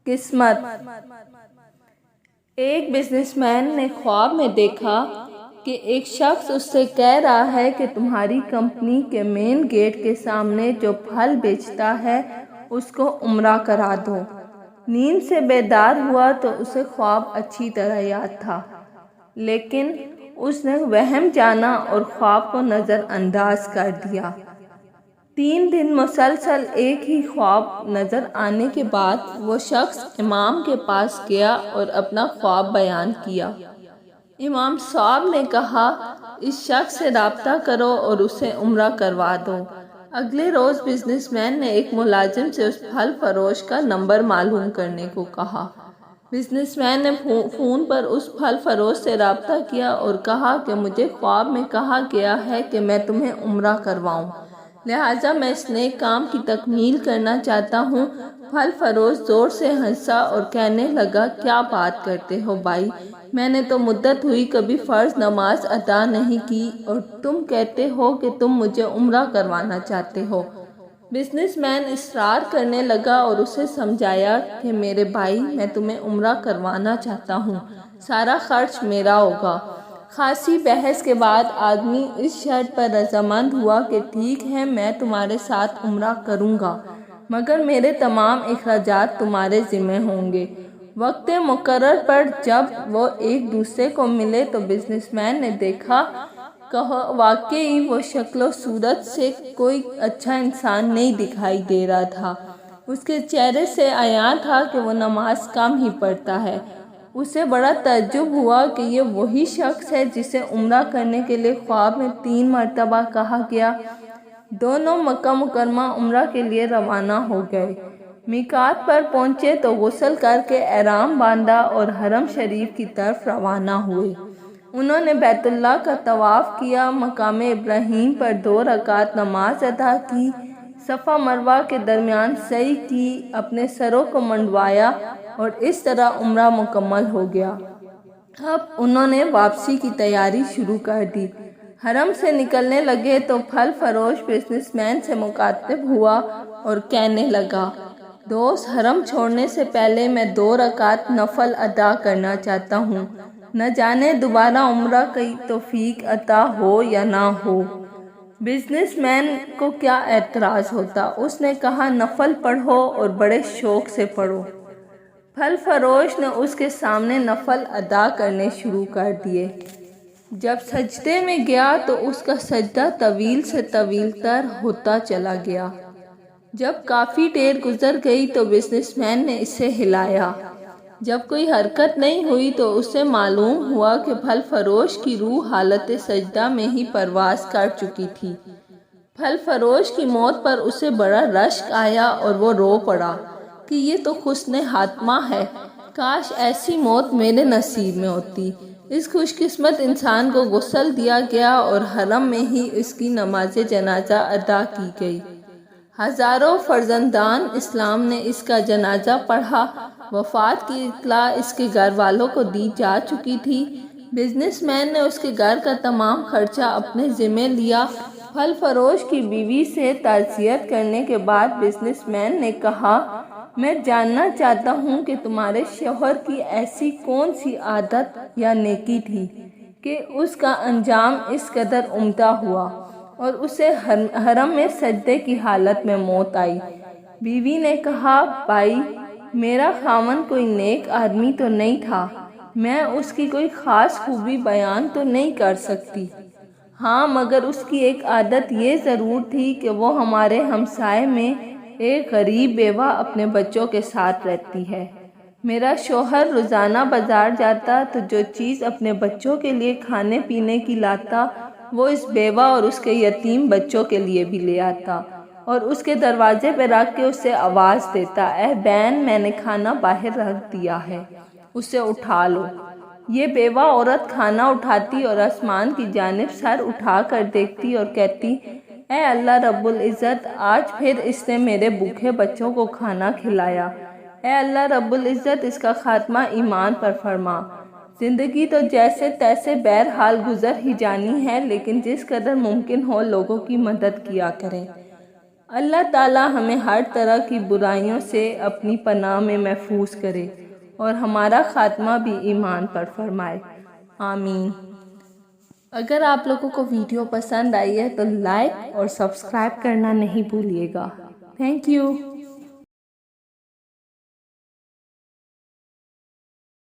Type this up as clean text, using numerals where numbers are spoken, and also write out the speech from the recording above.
قسمت۔ ایک business man نے خواب میں دیکھا کہ ایک شخص اس سے کہہ رہا ہے کہ تمہاری کمپنی کے مین گیٹ کے سامنے جو پھل بیچتا ہے اس کو عمرہ کرا دو۔ نیند سے بیدار ہوا تو اسے خواب اچھی طرح یاد تھا، لیکن اس نے وہم جانا اور خواب کو نظر انداز کر دیا۔ 3 دن مسلسل ایک ہی خواب نظر آنے کے بعد وہ شخص امام کے پاس گیا اور اپنا خواب بیان کیا۔ امام صاحب نے کہا، اس شخص سے رابطہ کرو اور اسے عمرہ کروا دو۔ اگلے روز بزنس مین نے ایک ملازم سے اس پھل فروش کا نمبر معلوم کرنے کو کہا۔ بزنس مین نے فون پر اس پھل فروش سے رابطہ کیا اور کہا کہ مجھے خواب میں کہا گیا ہے کہ میں تمہیں عمرہ کرواؤں، لہٰذا میں اس نیک کام کی تکمیل کرنا چاہتا ہوں۔ پھل فروش زور سے ہنسا اور کہنے لگا، کیا بات کرتے ہو بھائی، میں نے تو مدت ہوئی کبھی فرض نماز ادا نہیں کی اور تم کہتے ہو کہ تم مجھے عمرہ کروانا چاہتے ہو۔ بزنس مین اصرار کرنے لگا اور اسے سمجھایا کہ میرے بھائی، میں تمہیں عمرہ کروانا چاہتا ہوں، سارا خرچ میرا ہوگا۔ خاصی بحث کے بعد آدمی اس شرط پر رضامند ہوا کہ ٹھیک ہے، میں تمہارے ساتھ عمرہ کروں گا، مگر میرے تمام اخراجات تمہارے ذمہ ہوں گے۔ وقت مقرر پر جب وہ ایک دوسرے کو ملے تو بزنس مین نے دیکھا کہ واقعی وہ شکل و صورت سے کوئی اچھا انسان نہیں دکھائی دے رہا تھا۔ اس کے چہرے سے عیاں تھا کہ وہ نماز کم ہی پڑھتا ہے۔ اسے بڑا تعجب ہوا کہ یہ وہی شخص ہے جسے عمرہ کرنے کے لیے خواب میں 3 مرتبہ کہا گیا۔ دونوں مکہ مکرمہ عمرہ کے لیے روانہ ہو گئے۔ میقات پر پہنچے تو غسل کر کے احرام باندھا اور حرم شریف کی طرف روانہ ہوئے۔ انہوں نے بیت اللہ کا طواف کیا، مقام ابراہیم پر 2 رکعت نماز ادا کی، صفا مروہ کے درمیان سعی کی، اپنے سروں کو منڈوایا اور اس طرح عمرہ مکمل ہو گیا۔ اب انہوں نے واپسی کی تیاری شروع کر دی۔ حرم سے نکلنے لگے تو پھل فروش بزنس مین سے مخاطب ہوا اور کہنے لگا، دوست، حرم چھوڑنے سے پہلے میں 2 رکعت نفل ادا کرنا چاہتا ہوں، نہ جانے دوبارہ عمرہ کی توفیق عطا ہو یا نہ ہو۔ بزنس مین کو کیا اعتراض ہوتا، اس نے کہا، نفل پڑھو اور بڑے شوق سے پڑھو۔ پھل فروش نے اس کے سامنے نفل ادا کرنے شروع کر دیے۔ جب سجدے میں گیا تو اس کا سجدہ طویل سے طویل تر ہوتا چلا گیا۔ جب کافی دیر گزر گئی تو بزنس مین نے اسے ہلایا۔ جب کوئی حرکت نہیں ہوئی تو اسے معلوم ہوا کہ پھل فروش کی روح حالت سجدہ میں ہی پرواز کر چکی تھی۔ پھل فروش کی موت پر اسے بڑا رشک آیا اور وہ رو پڑا کہ یہ تو حسن خاتمہ ہے، کاش ایسی موت میرے نصیب میں ہوتی۔ اس خوش قسمت انسان کو غسل دیا گیا اور حرم میں ہی اس کی نماز جنازہ ادا کی گئی۔ ہزاروں فرزندان اسلام نے اس کا جنازہ پڑھا۔ وفات کی اطلاع اس کے گھر والوں کو دی جا چکی تھی۔ بزنس مین نے اس کے گھر کا تمام خرچہ اپنے ذمہ لیا۔ پھل فروش کی بیوی سے تعزیت کرنے کے بعد بزنس مین نے کہا، میں جاننا چاہتا ہوں کہ تمہارے شوہر کی ایسی کون سی عادت یا نیکی تھی کہ اس کا انجام اس قدر عمدہ ہوا اور اسے حرم میں سجدے کی حالت میں موت آئی۔ بیوی نے کہا، بھائی، میرا خاوند کوئی نیک آدمی تو نہیں تھا، میں اس کی کوئی خاص خوبی بیان تو نہیں کر سکتی، ہاں مگر اس کی ایک عادت یہ ضرور تھی کہ وہ ہمارے ہمسائے میں ایک غریب بیوہ اپنے بچوں کے ساتھ رہتی ہے۔ میرا شوہر روزانہ بازار جاتا تو جو چیز اپنے بچوں کے لیے کھانے پینے کی لاتا وہ اس بیوہ اور اس کے یتیم بچوں کے لیے بھی لے آتا اور اس کے دروازے پہ رکھ کے اسے آواز دیتا، اے بہن، میں نے کھانا باہر رکھ دیا ہے، اسے اٹھا لو۔ یہ بیوہ عورت کھانا اٹھاتی اور آسمان کی جانب سر اٹھا کر دیکھتی اور کہتی، اے اللہ رب العزت، آج پھر اس نے میرے بھوکے بچوں کو کھانا کھلایا، اے اللہ رب العزت، اس کا خاتمہ ایمان پر فرما۔ زندگی تو جیسے تیسے بہرحال گزر ہی جانی ہے، لیکن جس قدر ممکن ہو لوگوں کی مدد کیا کریں۔ اللہ تعالیٰ ہمیں ہر طرح کی برائیوں سے اپنی پناہ میں محفوظ کرے اور ہمارا خاتمہ بھی ایمان پر فرمائے، آمین۔ اگر آپ لوگوں کو ویڈیو پسند آئی ہے تو لائک اور سبسکرائب کرنا نہیں بھولیے گا۔ Thank you.